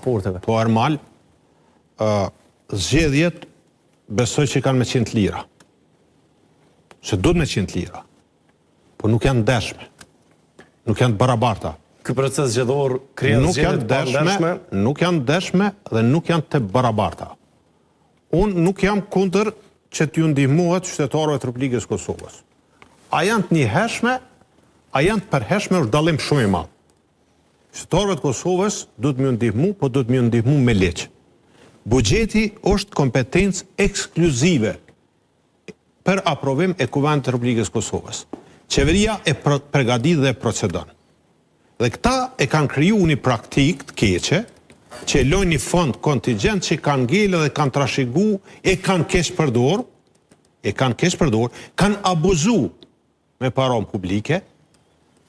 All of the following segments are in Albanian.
transporteve. Po Armal, zgjedhjet besoj që kanë me 100 lira. Se duhet me 100 lira. Po nuk janë ndeshme. Nuk janë të barabarta. Ky proces zgjedhor krijon zgjedhje të ndeshme, nuk janë ndeshme dhe nuk janë të barabarta. Unë nuk jam kundër që t'ju ndihmohet qytetarëve të Republikës Kosovës. A janë të njëhershme, a janë të përhershme, është dallim shumë i madh. Qytetarëve të Kosovës duhet më ndihmu, po duhet më ndihmu me leq. Buxheti është kompetencë ekskluzive për aprovim e Kuvendit të Republikës Kosovës. Qeveria e përgatit dhe procedon. Dhe këta e kanë kriju një praktik të keqe, që e lojnë një fond kontingent që kanë ngele dhe kanë trashëgu, e kanë keq përdor, kanë abuzu me paron publike,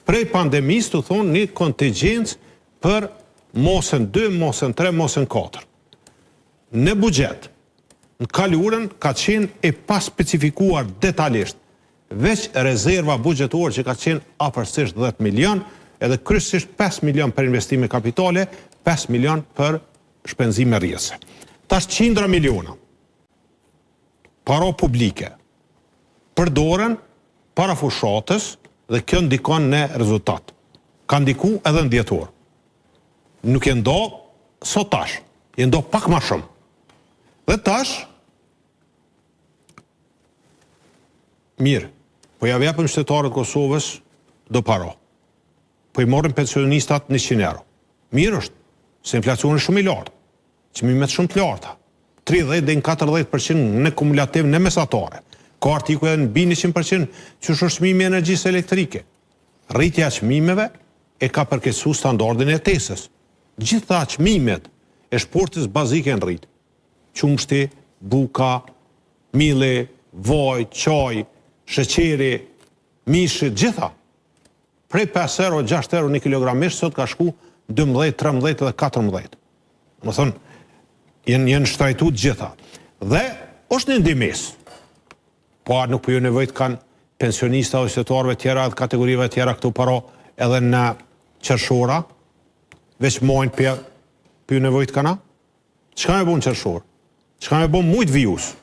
prej pandemisë të thonë një kontingent për mosën 2, mosën 3, mosën 4. Në buxhet, në kaluarën ka qenë e pa specifikuar detajisht, veç rezerva buxhetore që ka qenë afërsisht 10 milion, edhe kryesisht 5 milion për investime kapitale, 5 milion për shpenzime rrjese. Tash 100 miliona para publike përdoren para fushatës dhe kjo ndikon në rezultat. Ka ndiku edhe në dhjetor. Nuk e ndo sot tash, e ndo pak ma shumë. Dhe tash, mirë, po ja vjapëm qytetarët Kosovës do paro. Po i morën pensionistat 100 euro. Mirë është, se inflacioni shumë i lartë, çmimet shumë të larta, 30 dhe 40% në kumulativ në mesatare. Ka artikuj edhe në bi 100% që është çmimi i energjisë elektrike. Rritja e çmimeve e ka përkesu standardin e tesës. Gjitha çmimet e shportës bazike në rritë. Qumshti, buka, mile, vaj, çaj, sheqeri, mishi, gjitha. Prej 5 euro, 6 euro një kilogramisht, sot ka shku 12, 13 dhe 14. Më thonë, jenë shtrajtu gjitha. Dhe është një ndimis. Po nuk për ju nevojt kanë pensionista o qytetarëve tjera dhe kategorive tjera këtu paro edhe në qershora, veç mojnë për ju nevojt kanë. Çka me bu në qershor? Çka me bu mujt vijus?